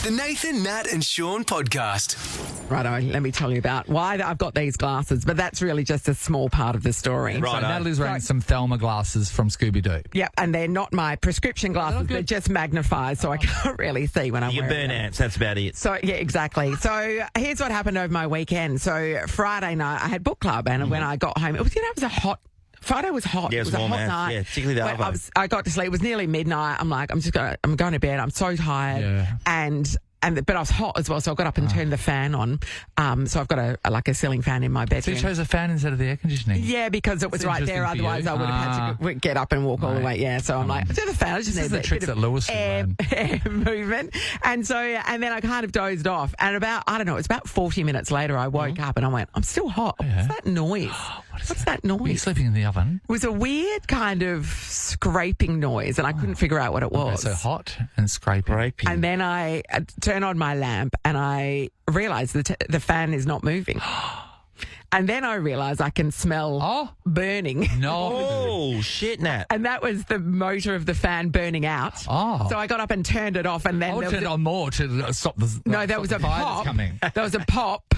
The Nathan, Nat and Shaun podcast. Righto, let me tell you about why I've got these glasses, but that's really just a small part of the story. So Natalie's wearing some Thelma glasses from Scooby-Doo. Yep, and they're not my prescription glasses. They're just magnified, so I can't really see when I'm Your wearing them. burnouts, that's about it. So, yeah, exactly. So here's what happened over my weekend. So Friday night, I had book club, and when I got home, it was a hot Friday was hot. Yeah, it was a warm hot out. night. Yeah, particularly the When Arvo. I got to sleep. It was nearly midnight. I'm like, I'm going to bed. I'm so tired. Yeah. But I was hot as well, so I got up and turned the fan on. So I've got a ceiling fan in my So bedroom. you chose a fan instead of the air conditioning? Yeah, because it was That's right there. interesting for Otherwise, you. I would have had to get up and walk all the way. Yeah, so I'm like, do the fan. I just This need is a the tricks bit of that Lewis air movement. And then I kind of dozed off. And it's about 40 minutes later, I woke up and I went, I'm still hot. What's that noise? What's that noise? Were you sleeping in the oven? It was a weird kind of scraping noise, and I couldn't figure out what it was. So hot and scraping. And then I turn on my lamp, and I realised the fan is not moving. And then I realised I can smell burning. No. Oh, shit, Nat. And that was the motor of the fan burning out. Oh. So I got up and turned it off, and then I would turn it on more to stop the no, there was a fire that's pop. coming. There was a pop,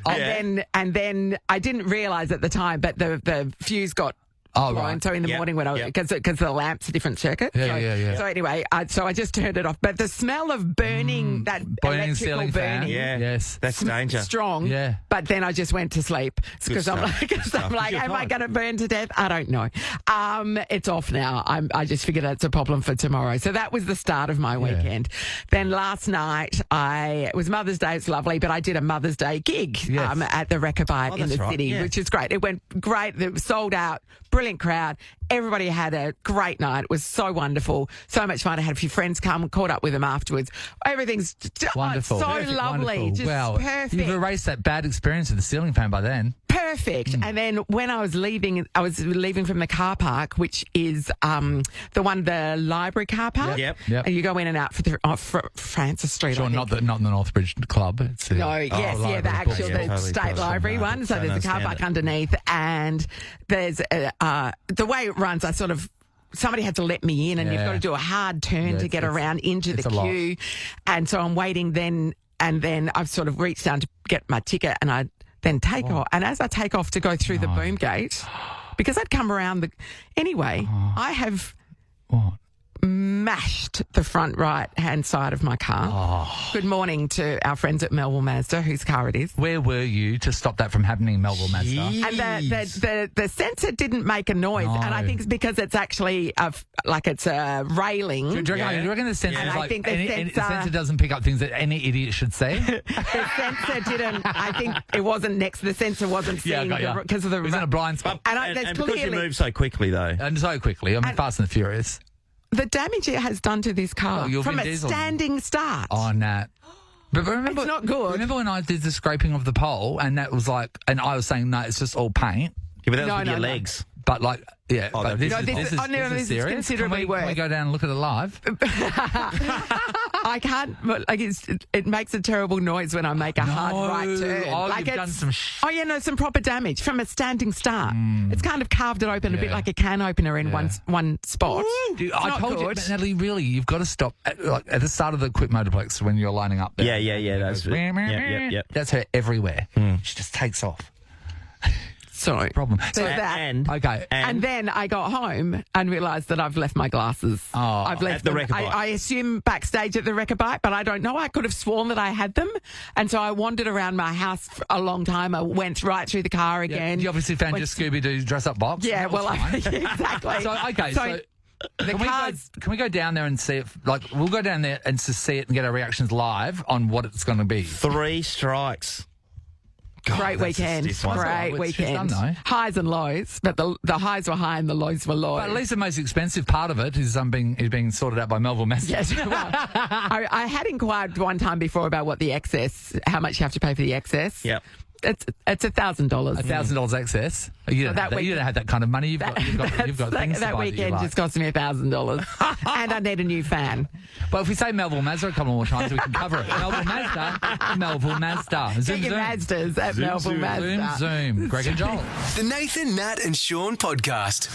and then I didn't realise at the time, but the fuse got. Oh, blown. right. So in the morning when because the lamp's a different circuit. Yeah. So anyway, I just turned it off. But the smell of burning, that burning electrical ceiling fan. burning, Yeah. Yes. That's danger. strong. Yeah. But then I just went to sleep because I'm stuff. like, Good stuff. You're am I fine. going to burn to death? I don't know. It's off now. I just figured that's a problem for tomorrow. So that was the start of my weekend. Then last night, it was Mother's Day. It's lovely, but I did a Mother's Day gig at the Rechabite in the that's right. city, Yeah. which is great. It went great. It was sold out. Brilliant crowd. Everybody had a great night. It was so wonderful. So much fun. I had a few friends come, caught up with them afterwards. Everything's Wonderful. so Perfect, lovely. wonderful. Just well, perfect. you've erased that bad experience with the ceiling fan by then. Perfect. And then when I was leaving from the car park, which is the library car park. Yep. Yep. And you go in and out for Francis Street. Sure, I think. not the Northbridge Club. It's the, The actual Yeah, totally state library one. So Don't there's a car understand park it. underneath, and there's the way it runs. Somebody had to let me in, and you've got to do a hard turn to get around into the a lot. queue, and so I'm waiting then, and then I've sort of reached down to get my ticket, and I then take off, and as I take off to go through the boom gate, because I'd come around anyway, I have mashed the front right-hand side of my car. Good morning to our friends at Melville Mazda, whose car it is. Where were you to stop that from happening in Melville Mazda? And the sensor didn't make a noise, and I think it's because it's actually it's a railing. Do you reckon the sensor, And I think the the sensor doesn't pick up things that any idiot should say? The sensor didn't. I think it wasn't next. The sensor wasn't seeing because of the. It was in a blind spot. And And because you move so quickly, though. And so quickly. I mean, Fast and the Furious. the damage it has done to this car you're from Vin a Diesel. standing start. Oh, Nat. But remember, It's not good. Remember when I did the scraping of the pole and that was like, and I was saying, no, it's just all paint. Yeah, but that was No, with no, your no. But legs. like, yeah, Oh, but no, this is serious. considerably Can we worse. go down and look at it live? I can't. It makes a terrible noise when I make a hard right turn. Oh, you've done some some proper damage from a standing start. It's kind of carved it open a bit like a can opener in one spot. Dude, It's I not told you, good. but Natalie, really, you've got to stop at the start of the Quick Motorplex when you're lining up there. Yeah. That's That's her everywhere. She just takes off. Sorry. Problem. So that. Okay. And then I got home and realised that I've left my glasses. I've left at the them. Rechabite. I assume backstage at the Rechabite, but I don't know. I could have sworn that I had them. And so I wandered around my house for a long time. I went right through the car again. You obviously found your Scooby-Doo dress-up box. Yeah, That was well, fine. exactly. So can we go down there and see it? Like, we'll go down there and to see it and get our reactions live on what it's going to be. 3 strikes. Great that's a weekend. stiff one. Great Well, it's done, weekend. though. Highs and lows, but the highs were high and the lows were low. But at least the most expensive part of it is being sorted out by Melville Mazda. Yes, well, I had inquired one time before about what the excess, how much you have to pay for the excess. Yep. It's $1,000. $1,000 excess. You don't, you don't have that kind of money. You've got things to buy that weekend you just cost me $1,000, and I need a new fan. Well, if we say Melville Mazda a couple more times, we can cover it. Melville Mazda. Zoom, Get your Mazdas at Melville Mazda. Zoom. Greg and Joel. The Nathan, Nat and Shaun podcast.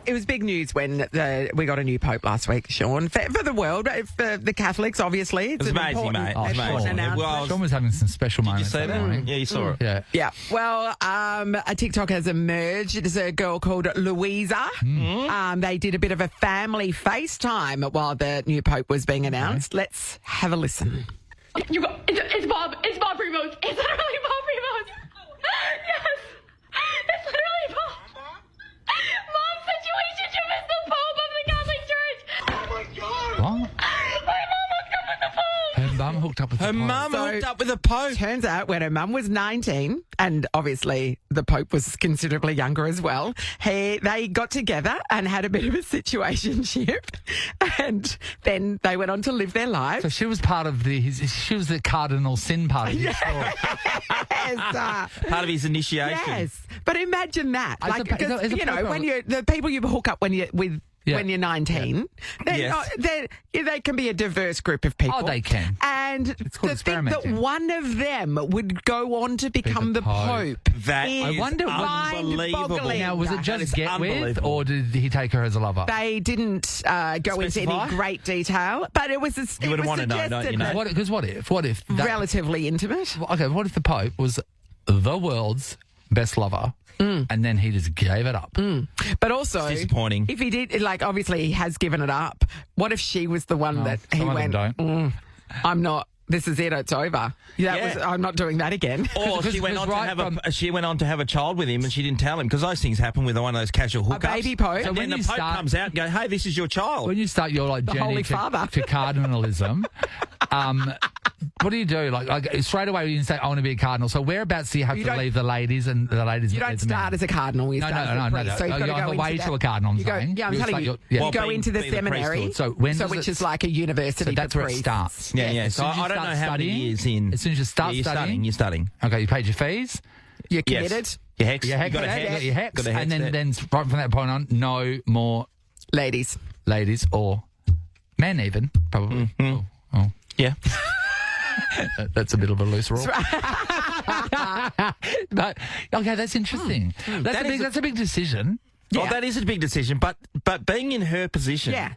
it was big news when we got a new pope last week, Sean. For the world, for the Catholics, obviously. It's It was amazing, mate. It was amazing. announcement. Sean was having some special Did you moments see that that? morning. Yeah, you saw it. Yeah. Yeah. Well, a TikTok has emerged. It is a girl called Louisa. They did a bit of a family FaceTime while the new pope was being announced. Let's have a listen. It's Bob. It's Bob Primos. It's literally Bob Primos. Yes. It's literally Bob. Mom's situationship is the Pope of the Catholic Church. Oh my God. What? My mom hooked up with the Pope. Her mum hooked up with Her the Pope. mum So- hooked up with a Pope. Turns out when her mum was 19, and obviously the Pope was considerably younger as well, they got together and had a bit of a situationship, and then they went on to live their lives. So she was part of she was the cardinal sin part of his story. Yes, Part of his initiation. yes, but imagine that, As like, a- as a- 'cause, as a you know, Pope, when the people you hook up when Yeah. when you're 19, they're Yes. not, they can be a diverse group of people. Oh, they can. And called to think that experimenting. one of them would go on to become the Pope. Pope. That is I wonder- unbelievable. mind-boggling. Now, was it just is get with, unbelievable. or did he take her as a lover? They didn't go into Specify? any great detail, but it was You would wanna know, don't you know? Because what if that, relatively intimate. okay, what if the Pope was the world's best lover, and then he just gave it up? But also, It's disappointing. if he did, like, obviously he has given it up. What if she was the one that he some of them went, don't. I'm not, this is it, it's over. Yeah. I'm not doing that again. Or Because- she went because on to right have from- she went on to have a child with him, and she didn't tell him, because those things happen with one of those casual hookups. baby Pope. So And when then the you Pope start- comes out and goes, "Hey, this is your child." When you start your journey Holy Father. to cardinalism, what do you do? Like straight away you can say, "I want to be a cardinal." So whereabouts do you have You to don't- leave the ladies and the ladies? You don't start as a cardinal. You No, start no, as no, a no, priest. no. So you've got to You're go on the way into to that- a cardinal, I'm you go, saying. Yeah, I'm You're telling like you. you're- yeah. You go Well, into the being the seminary, priesthood. So when does which it- is like a university So that's for where it priests. starts. Yeah, Yes. yeah. As So soon as you I don't know start how many studying- years in. as soon as you start you're studying- you're studying. Okay, you paid your fees. You're Yes. committed, Your hex. Your hex, You got a yeah, hex. your hex, Got a hex and there. then right from that point on, no more ladies. ladies or men, even probably. Oh. Yeah. That's a bit of a loose rule. But okay, that's interesting. That's a big decision. Well, that is a big decision, but being in her position, Yeah.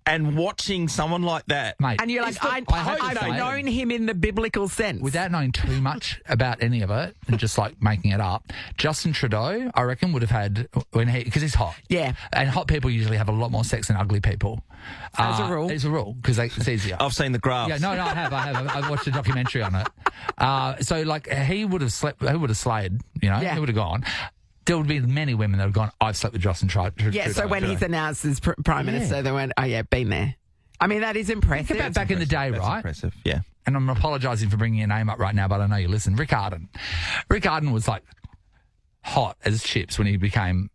and watching someone like that, Mate. And you're like, I have to I've say- known him in the biblical sense. Without knowing too much about any of it and just like making it up, Justin Trudeau, I reckon, would have had because he's hot. Yeah. And hot people usually have a lot more sex than ugly people. As a rule. As a rule, because it's easier. I've seen the graphs. Yeah, no, I have. I've watched a documentary on it. So like he would have slayed, Yeah. he would have gone. There would be many women that have gone, I've slept with Justin Trudeau. Yeah, so when he's announced as Prime Minister, they went, oh, yeah, been there. I mean, that is impressive. Think about back in the day, That's right? impressive. Yeah. And I'm apologising for bringing your name up right now, but I know you listen. Rick Arden. Rick Arden was like hot as chips when he became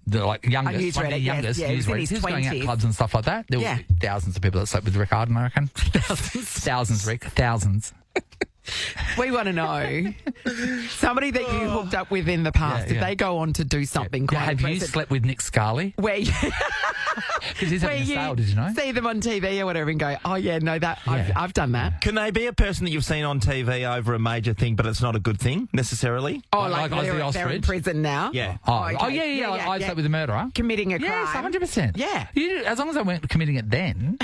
the youngest, one of the newsreader, yes. youngest Yeah, he was in newsreaders. his He was going out 20s. clubs and stuff like that. There Yeah. were thousands of people that slept with Rick Arden, I reckon. Thousands, Rick. Thousands. We want to know somebody that you hooked up with in the past. Yeah, Did yeah. they go on to do something quite Have you impressive? slept with Nick Scully? Where you, Because he's where having a you sale, did you know? see them on TV or whatever and go, oh, yeah, no, that I've done that. Can they be a person that you've seen on TV over a major thing, but it's not a good thing necessarily? Oh, Like Ozzy they're in Osbourne? prison now? Yeah. Oh, okay. yeah. I slept with a murderer. Committing a crime. Yes, 100%. Yeah. As long as I weren't committing it then,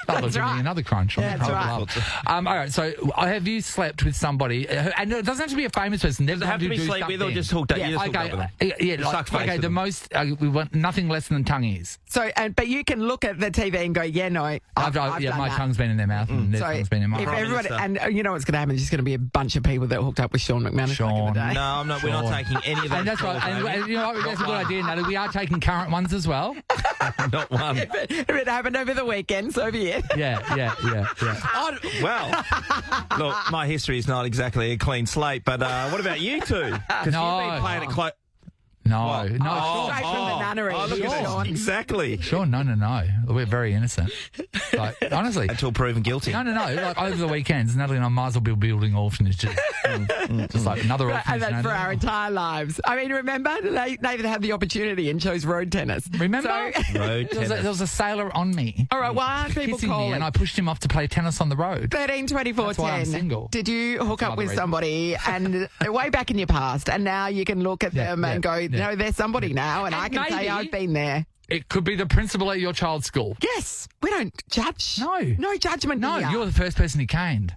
I was right. committing another crime. Sean. That's Oh, right. love. All right, so have you slept with somebody, and it doesn't have to be a famous person. Does it have to be sleep with or just hooked up? Yeah. You just hooked up with them. Yeah, Just suck face okay. with The them. most we want nothing less than tongues. So, but you can look at the TV and go, yeah, no, I've done my that. tongue's been in their mouth and their So tongue's been in my if mouth. everybody, Minister. and you know what's going to happen? There's just going to be a bunch of people that hooked up with Sean McManus back in the day. No, I'm not. We're not taking any of those. And that's right. calls, And you know what? That's a good idea, Natalie. We are taking current ones as well. Not one. If it happened over the weekend, so be it. Yeah. Well, look, my history is not exactly a clean slate, but what about you two? Because No. you've been playing it close. No, Straight from the nunnery. Oh, look at Sean. this. Exactly. Sure, no. We're very innocent. Like, honestly. Until proven guilty. No. Like, over the weekends, Natalie and I might as well be building orphanages. Just like another And orphanage. that's for Natalie. our entire lives. I mean, remember, Nathan had the opportunity and chose road tennis. Remember? So, Road There tennis. was a sailor on me. all right, why aren't people Kissing me, calling? and I pushed him off to play tennis on the road. 13, 24, That's why I'm 10. single. Did you hook up another with reason. somebody and way back in your past, and now you can look at them and go, Yeah. No, there's somebody now, and I can say maybe- I've been there. It could be the principal at your child's school. Yes, we don't judge. No judgment. No, here. you're the first person he caned.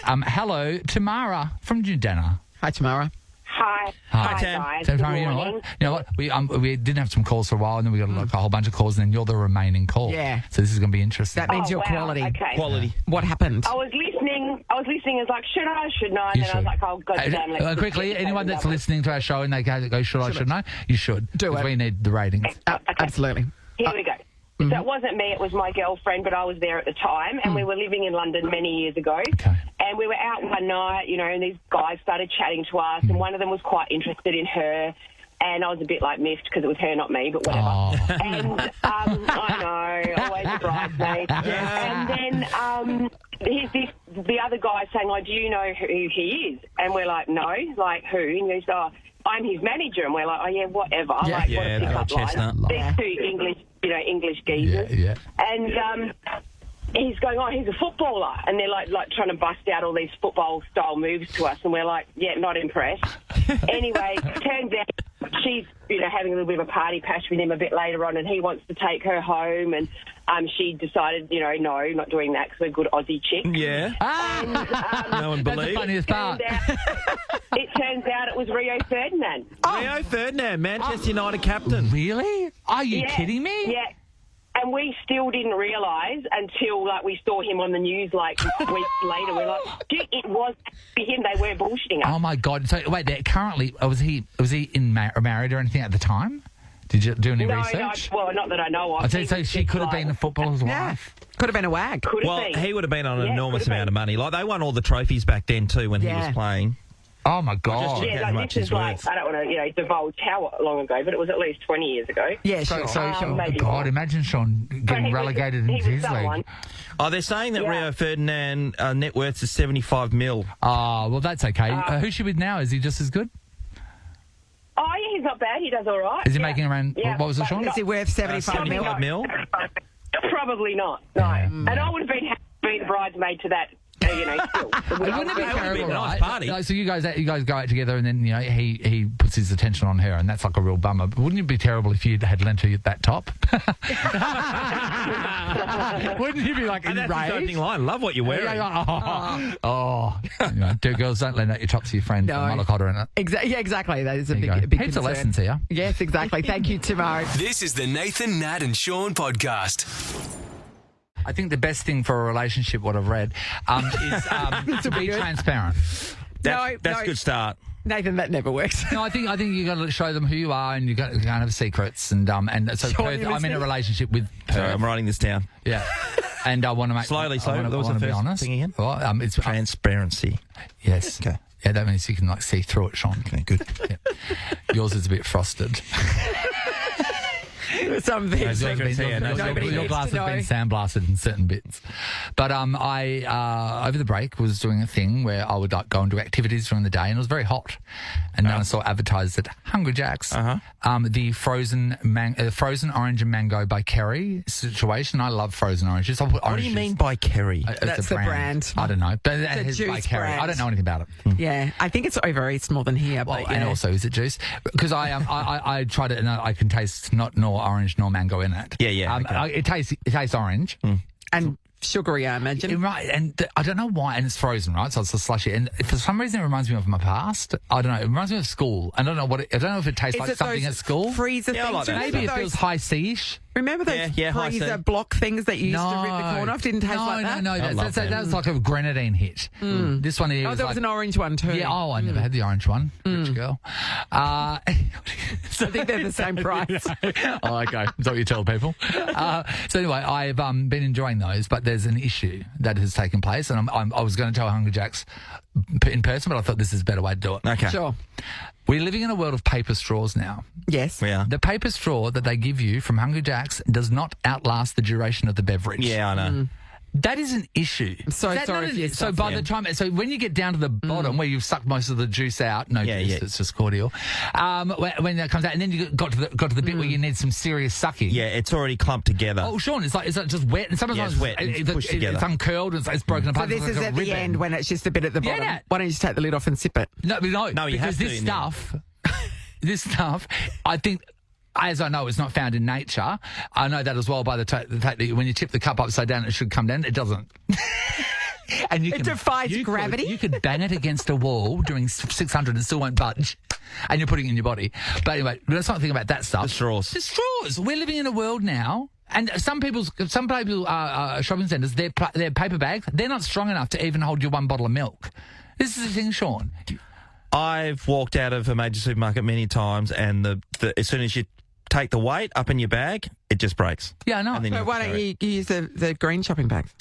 Hello, Tamara from Judana. Hi, Tamara. Hi. Hi, Tam. Guys. So, Good Tamara, you know morning. what? You know what? We didn't have some calls for a while, and then we got like, a whole bunch of calls, and then you're the remaining call. Yeah. So this is going to be interesting. That means Oh, your wow. quality. Okay. Quality. What happened? I was listening. I was like, should I? Shouldn't I? And You then I was should. like, oh, God damn it. let's Quickly, just anyone that's double. listening to our show and they go, should I, should I? You should. Do 'Cause it. we need the ratings. Absolutely. Here we go. So it wasn't me, it was my girlfriend, but I was there at the time, and we were living in London many years ago. Okay. And we were out one night, and these guys started chatting to us, and one of them was quite interested in her, and I was a bit like miffed because it was her, not me, but whatever. Oh. And I know, always a bridesmaid. And then here's the other guy saying, like, do you know who he is? And we're like, no, like who? And he goes, oh, I'm his manager. And we're like, oh, yeah, whatever. Yeah. Like, Yeah, what a the pickup old chestnut. line. These two English geezers. Yeah. And he's going, oh, he's a footballer. And they're like trying to bust out all these football-style moves to us. And we're like, yeah, not impressed. Anyway, turns out she's, having a little bit of a party pash with him a bit later on, and he wants to take her home. And she decided, no, not doing that because we're good Aussie chicks. Yeah. No one That's the believed. funniest part. It turns out it was Rio Ferdinand. Rio Ferdinand, Manchester United captain. Really? Are you Yeah, kidding me? Yeah. And we still didn't realise until we saw him on the news weeks later. We're like, dude, it was him. They were bullshitting us. Oh my God! So wait, currently was he married or anything at the time? Did you do any research? No, well, not that I know of. I'd say so. She could have been the footballer's Yeah. wife. Could have been a wag. Could have Well, been. he would have been on an Yeah, enormous could have amount of been. money. Like, they won all the trophies back then, too, when he Yeah. was playing. Oh my God! Just- Yeah, how much this he's is worth. I don't want to, divulge how long ago, but it was at least 20 years ago. Yeah, So, sure. so maybe God, more. imagine Sean But getting he was- relegated he into was his someone. league. Oh, they're saying that Yeah. Rio Ferdinand net worth is 75 mil. Oh, well, that's okay. Who's she with now? Is he just as good? Oh, yeah, he's not bad. He does all right. Is he Yeah. making around? Yeah, What was it, but Sean? not- Is he worth 75 mil? 75 mil? Probably not. No. Yeah. And I would have been happy to be the bridesmaid to that, still. Wouldn't it be That would be a terrible, nice right? party. Like, so you guys go out together, and then he puts his attention on her, and that's like a real bummer. But wouldn't it be terrible if you had lent her that top? Wouldn't you be like And that's his opening enraged? line. Love what you're wearing. Girls, don't lend out your tops to your friends. No. They might look hotter in it. Exactly. That is a There you big, go. big Heaps concern. of lessons here. Yes, exactly. Thank you, Tamara. This is the Nathan, Nat and Sean podcast. I think the best thing for a relationship, what I've read, is to be transparent. That's No. a good start. Nathan, that never works. No, I think you got to show them who you are, and you can't have secrets. And so Sean, Perth, you I'm in a listening? relationship with Perth. Sorry, I'm writing this down. Yeah, and I want to make Slowly. I wanna- What was I the wanna be first honest. thing again? Well, it's Transparency. yes. Okay. Yeah, that means you can see through it, Sean. Okay, good. Yeah. Yours is a bit frosted. Some things. secrets here, no Nobody Your needs glass to has been know. sandblasted in certain bits. But I over the break was doing a thing where I would go and do activities during the day, and it was very hot. And then I saw advertised at Hungry Jack's the frozen orange and mango by Kerry situation. I love frozen oranges. I'll put What do you mean by Kerry? It's That's a the brand. I don't know. But a it is by juice Kerry. brand. I don't know anything about it. Yeah, I think it's over east more than here. Well, But and yeah. also, is it juice? Because I tried it and I can taste nor orange nor mango in it. Yeah, okay. It tastes orange. and sugary, I imagine. Right, and I don't know why, and it's frozen, right? So it's a slushy, and for some reason it reminds me of my past. I don't know. It reminds me of school. I don't know I don't know if it tastes Is like it something those at school. freezer Yeah, I things? like that. Remember Maybe it those- feels high C-ish. Remember those Yeah, high C. freezer block things that you used to rip the corn off? Didn't taste like that? No. I love That was like a grenadine hit. This one here Oh, was there like, was an orange one too. yeah. Oh, I never had the orange one. Rich girl. I think they're the same price. Oh, okay. Is that what you tell people? So anyway, I've been enjoying those, but there's an issue that has taken place, and I was going to tell Hungry Jack's in person, but I thought this is a better way to do it. Okay. Sure. We're living in a world of paper straws now. Yes. We are. The paper straw that they give you from Hungry Jack's does not outlast the duration of the beverage. Yeah, I know. That is an issue. I'm so That's sorry not for an- your So stuff, by yeah. the time, so when you get down to the bottom where you've sucked most of the juice out, no Yeah, juice, yeah. it's just cordial. When that comes out, and then you got to the bit where you need some serious sucking. Yeah, it's already clumped together. Oh, Sean, it's like just wet, and sometimes Yeah, it's wet and it's pushed together. it's uncurled, and it's broken So apart. this It's is like a at the ribbon. end when it's just, it's just a bit at the bottom. Yeah. Why don't you just take the lid off and sip it? No, No, you because have to this in the end. stuff. this stuff, I think. As I know, it's not found in nature. I know that as well by the fact that when you tip the cup upside down, it should come down. It doesn't. And It defies gravity? You could bang it against a wall doing 600 and still won't budge. And you're putting it in your body. But anyway, let's not think about that stuff. The straws. The straws. We're living in a world now. And some people shopping centres, their paper bags, they're not strong enough to even hold your one bottle of milk. This is the thing, Sean. I've walked out of a major supermarket many times, and the as soon as you take the weight up in your bag, it just breaks. Yeah, I know. And then So have why to don't carry it. you use the green shopping bags?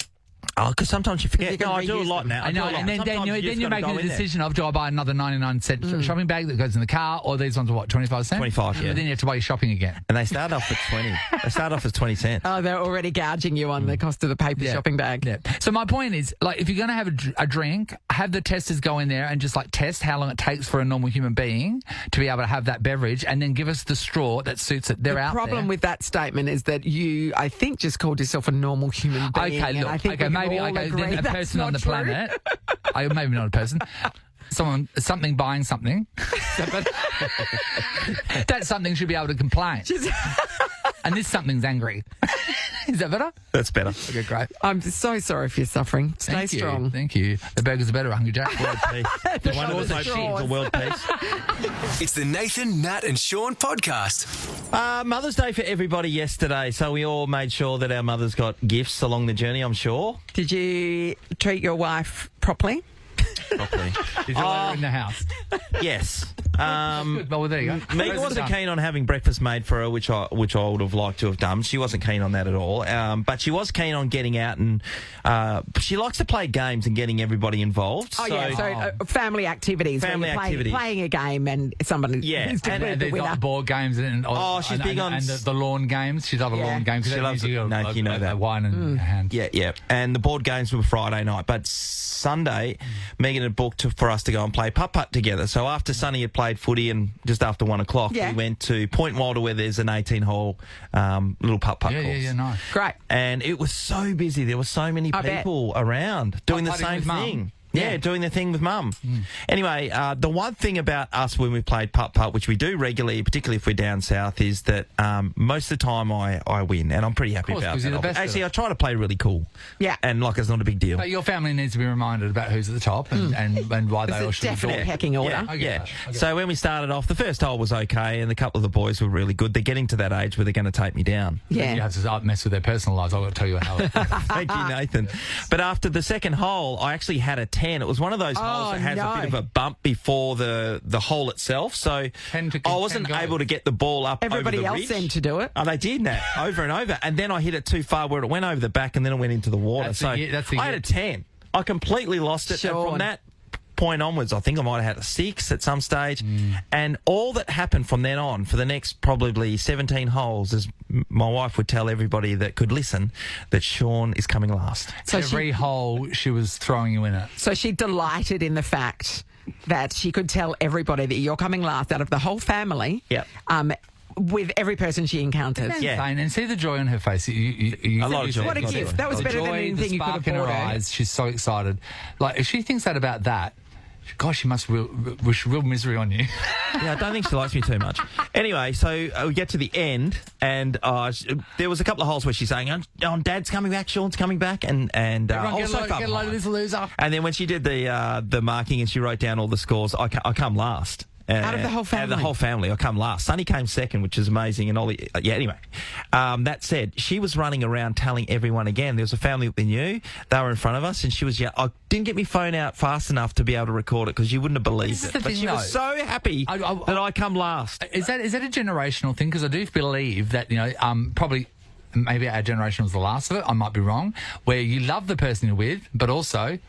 Oh, because sometimes you forget. You can No, I do a reuse lot them. now. I know, do a lot. and then Sometimes you're just gotta making go the in there. decision of, do I buy another 99-cent shopping bag that goes in the car, or these ones are what, 25 cents? 25, yeah. But then you have to buy your shopping again. And they start off at 20. They start off as 20 cents. Oh, they're already gouging you on the cost of the paper shopping bag. Yeah. So my point is, like, if you're going to have a drink, have the testers go in there and just, like, test how long it takes for a normal human being to be able to have that beverage, and then give us the straw that suits it. They're The out problem there. with that statement is that you, I think, just called yourself a normal human being. Okay, and look. I think Okay, we can maybe all then agree a that's person on not the true. planet. Maybe not a person. Something buying something. That something should be able to complain. And this something's angry. Is that better? That's better. Okay, great. I'm so sorry if you're suffering. Stay Thank you. strong. Thank you. The burgers are better, Hungry Jack. World peace. One of the straws. the world peace. It's the Nathan, Nat and Sean podcast. Mother's Day for everybody yesterday, so we all made sure that our mothers got gifts along the journey, I'm sure. Did you treat your wife properly? Properly. Did you let her in the house? Yes. Good. Well, there you go. Megan wasn't keen on having breakfast made for her, which I would have liked to have done. She wasn't keen on that at all. But she was keen on getting out, and she likes to play games and getting everybody involved. Oh, yeah. So family activities. where Family you're activities. Playing a game and somebody Yeah, is declared And the there's winner. like board games and she's big on- and the lawn games. She's other Yeah. lawn games. She loves it. No, you know that. Wine in her hand. Yeah. And the board games were Friday night, but Sunday, Megan had booked for us to go and play putt-putt together. So after Sonny had played footy and just after 1 o'clock, Yeah. we went to Point Wilder, where there's an 18-hole little putt-putt course. Yeah, nice. Great. And it was so busy. There were so many I bet. people around doing the Putt-putting same with Mum. thing. Yeah. Yeah, doing the thing with Mum. Anyway, the one thing about us when we played putt-putt, which we do regularly, particularly if we're down south, is that most of the time I win, and I'm pretty happy Of course, about 'cause that. you're the best at Actually, it. I try to play really cool. Yeah. And like it's not a big deal. But your family needs to be reminded about who's at the top and why they all It's should a be definite doing. pecking order. Yeah, I get yeah. that. I get So when we started off, the first hole was okay, and a couple of the boys were really good. They're getting to that age where they're going to take me down. Yeah. You have to mess with their personal lives. I've got to tell you how. Thank you, Nathan. But after the second hole, I actually had a 10. It was one of those holes that has a bit of a bump before the hole itself. So 10 to I wasn't 10 able to get the ball up Everybody over the else ridge. seemed to do it. Oh, they did that over and over. And then I hit it too far where it went over the back and then it went into the water. That's so the I had a 10. I completely lost it. And Sean. from that point onwards, I think I might have had a 6 at some stage. And all that happened from then on for the next probably 17 holes is my wife would tell everybody that could listen that Sean is coming last. So Every hole she was throwing you in it. So she delighted in the fact that she could tell everybody that you're coming last out of the whole family. Yep. With every person she encounters. Yeah. Insane. And see the joy on her face. You A lot of joy. What a Lot of gift. joy. That was The better than joy, anything the you could spark have in her bought her. eyes. She's so excited. Like, if she thinks that about that, gosh, she must wish real misery on you. Yeah, I don't think she likes me too much. Anyway, so we get to the end, and there was a couple of holes where she's saying, "Oh, Dad's coming back, Sean's coming back," and Everyone so far get a load behind. of this loser. And then when she did the marking and she wrote down all the scores, I come last. Out of the whole Out of family? the whole family, I come last. Sonny came second, which is amazing. And Ollie, anyway. That said, she was running around telling everyone again. There was a family that we knew. They were in front of us, and she was, I didn't get my phone out fast enough to be able to record it because you wouldn't have believed This is it. the But thing, she was so happy that I come last. Is that a generational thing? Because I do believe that, probably maybe our generation was the last of it. I might be wrong. Where you love the person you're with, but also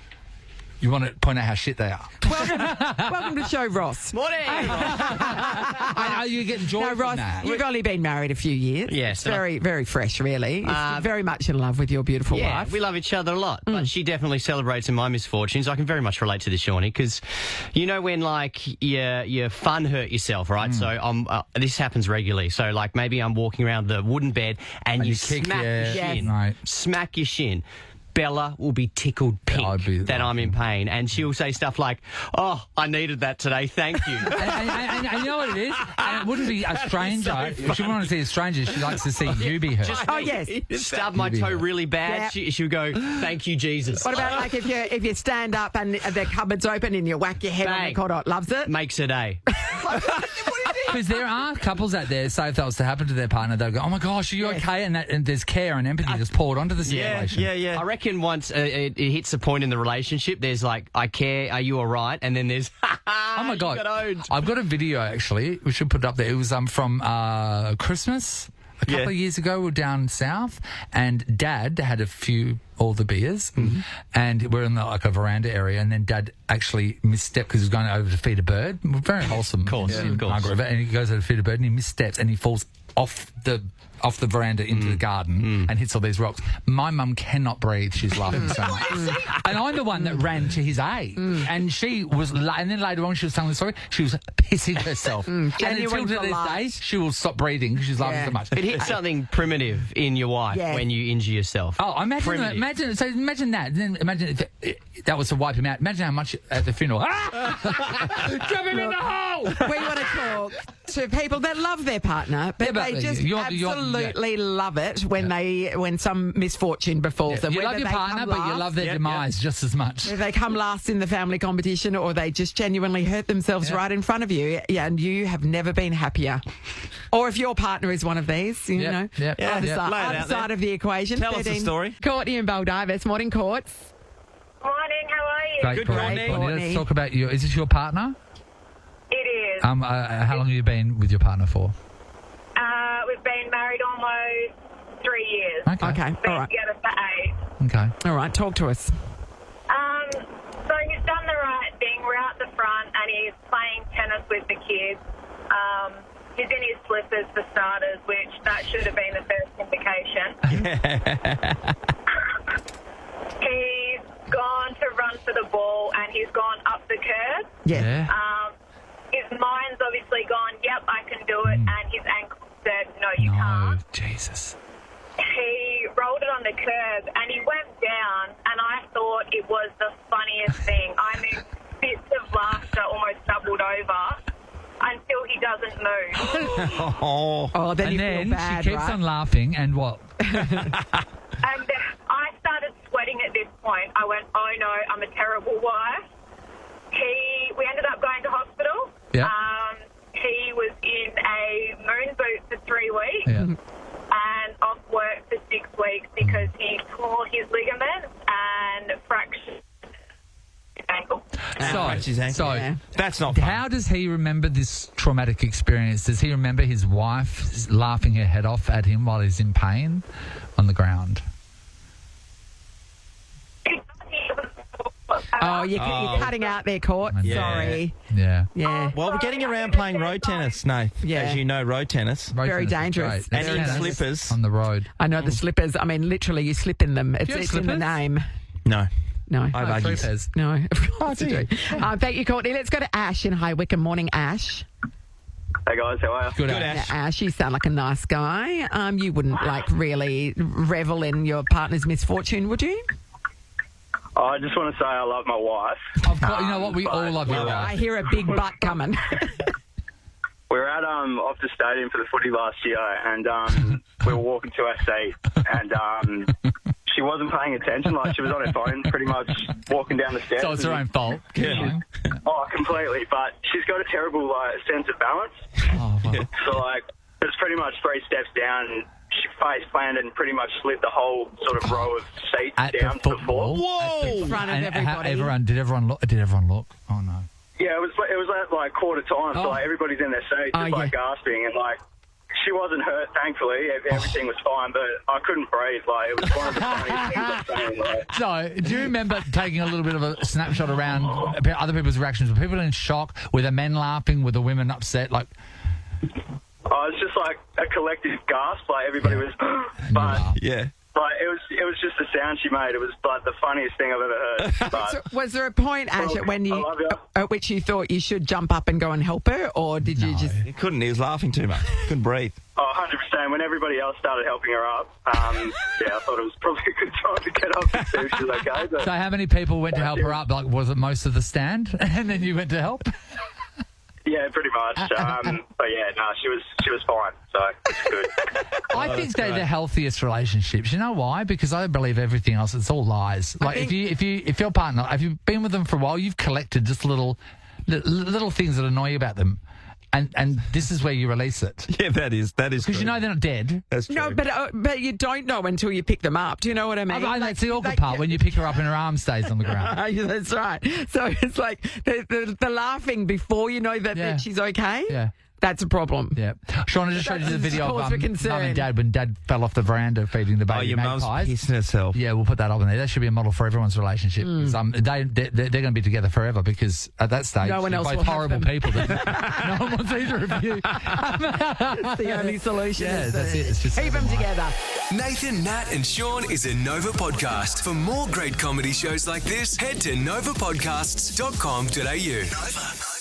you want to point out how shit they are. Welcome to the show, Ross. Morning! I know you get joy Now, from Ross, that. you've only been married a few years. Yes, It's very, very fresh, really. You're very much in love with your beautiful Yeah, wife. we love each other a lot, but she definitely celebrates in my misfortunes. I can very much relate to this, Shawnee, because you know when you fun hurt yourself, right? So this happens regularly. So like maybe I'm walking around the wooden bed and you you kick smack your your shin, Right. smack your shin. Bella will be tickled pink I'd be that I'm in pain, and she'll say stuff like, "Oh, I needed that today, thank you." And you know what it is? And it wouldn't be a stranger. If she wouldn't want to see a stranger, she likes to see you be hurt. Oh, yes. Stub my toe really bad. Yeah. She'll go, "Thank you, Jesus." What about like if you stand up and the cupboard's open and you whack your head on the Bang. cot? Loves it. Makes a day. Because there are couples out there, say if that was to happen to their partner, they'll go, "Oh my gosh, are you okay?" And there's care and empathy just poured onto the situation. I reckon once it hits a point in the relationship, there's like, "I care, are you all right?" And then there's, Oh my God. got owned. I've got a video actually. We should put it up there. It was from Christmas a couple of years ago. We were down south and Dad had all the beers and we're in like a veranda area, and then Dad actually misstepped because he was going over to feed a bird. Very wholesome. Of course. Margaret River, and he goes over to feed a bird and he missteps and he falls off the veranda into the garden and hits all these rocks. My mum cannot breathe. She's laughing so much. And I'm the one that ran to his aid. And she was, and then later on she was telling the story, she was pissing herself. And Genuine until to this delight. day, she will stop breathing because she's laughing so much. It hits something primitive in your wife when you injure yourself. Oh, imagine that. Then imagine if that was to wipe him out. Imagine how much at the funeral. Drop him in the hole! We want to talk to people that love their partner, but they just absolutely love it when some misfortune befalls them. You Whether love your they partner, come but you last- love their demise just as much. If they come last in the family competition, or they just genuinely hurt themselves right in front of you, and you have never been happier. Or if your partner is one of these, you know, other side of the equation. Tell us the story. Courtney and Baldivis. Morning, Courts. Morning, how are you? Great, Good Courtney. morning. Let's talk about you. Is this your partner? It is. How long have you been with your partner for? We've been married almost 3 years. Okay, Been all right. together for 8. Okay. All right, talk to us. So he's done the right thing. We're out the front and he's playing tennis with the kids. He's in his slippers for starters, which that should have been the first indication. He's gone to run for the ball and he's gone up the curb. Yeah. His mind's obviously gone, yep, I can do it, and his ankle said, no, you No, can't. Jesus. He rolled it on the curb and he went down, and I thought it was the funniest thing. I mean, fits of laughter almost doubled over until he doesn't move. Oh, then And you then feel bad, she keeps right? on laughing, and what? And I started sweating at this point. I went, oh no, I'm a terrible wife. We ended up going to hospital. Yeah. He was in a moon boot for 3 weeks. Yeah. And off work for 6 weeks because he tore his ligaments and fractured his ankle. So, That's not fun. how does he remember this traumatic experience? Does he remember his wife laughing her head off at him while he's in pain on the ground? Oh, you're cutting out there, Court. Yeah. Sorry. Yeah. Yeah. Well, we're getting around playing road tennis, Nath. Yeah. As you know, road tennis. Road Very tennis is dangerous. great. And Very in dangerous. slippers. On the road. I know the slippers. I mean, literally, you slip in them. It's have in the slippers? name. No. No. I have Three Uggies. pairs. No, of course you do. Thank you, Courtney. Let's go to Ash in High Wycombe. Morning, Ash. Hey guys, how are you? Good, Good, Ash. Now, Ash, you sound like a nice guy. You wouldn't really revel in your partner's misfortune, would you? I just want to say I love my wife. Of course, you know what? We all love your I wife. hear a big butt coming. We were at Optus Stadium for the footy last year, and we were walking to our seat, and she wasn't paying attention. Like, she was on her phone, pretty much walking down the stairs. So it's her own fault. Yeah. Oh, completely. But she's got a terrible sense of balance. Oh, well. So it's pretty much 3 steps down. And she face planted and pretty much slid the whole sort of row of seats At the down to the football. floor. Whoa! In front of And everybody. did everyone look? Did everyone look? Oh no. Yeah, it was at quarter time, so everybody's in their seats, Oh, just yeah. gasping, and she wasn't hurt, thankfully. Everything was fine, but I couldn't breathe. It was one of the funniest things I've seen. So, do you remember taking a little bit of a snapshot around other people's reactions? Were people in shock? Were the men laughing? Were the women upset? It's just a collective gasp. Everybody was, but Yeah. Like, it was just the sound she made. It was like the funniest thing I've ever heard. But, So was there a point, Ash, at which you thought you should jump up and go and help her, or did you just... He couldn't. He was laughing too much. Couldn't breathe. Oh, 100%. When everybody else started helping her up, I thought it was probably a good time to get up and see if she was okay. But, So how many people went to help her up? Like, was it most of the stand? And then you went to help? yeah, pretty much. But yeah, no, she was fine. So it's good. I think they're the healthiest relationships. You know why? Because I believe everything else. It's all lies. Like if your partner, if you've been with them for a while, you've collected just little things that annoy you about them. And this is where you release it. Yeah, that is because you know they're not dead. That's true. No, but you don't know until you pick them up. Do you know what I mean? That's the awkward part when you pick her up and her arm stays on the ground. Yeah, that's right. So it's like the laughing before you know that she's okay. Yeah. That's a problem. Yeah. Sean, I just showed you the video cause of for concern. Mum and Dad when Dad fell off the veranda feeding the baby Oh, your mum's magpies. pissing herself. Yeah, we'll put that up in there. That should be a model for everyone's relationship. They're going to be together forever because at that stage, No one you're else both will have horrible them. people. No one wants either of you. That's the only solution. Yeah, is that's to it. It's just keep them together. Nathan, Nat, and Sean is a Nova podcast. For more great comedy shows like this, head to novapodcasts.com.au. Nova.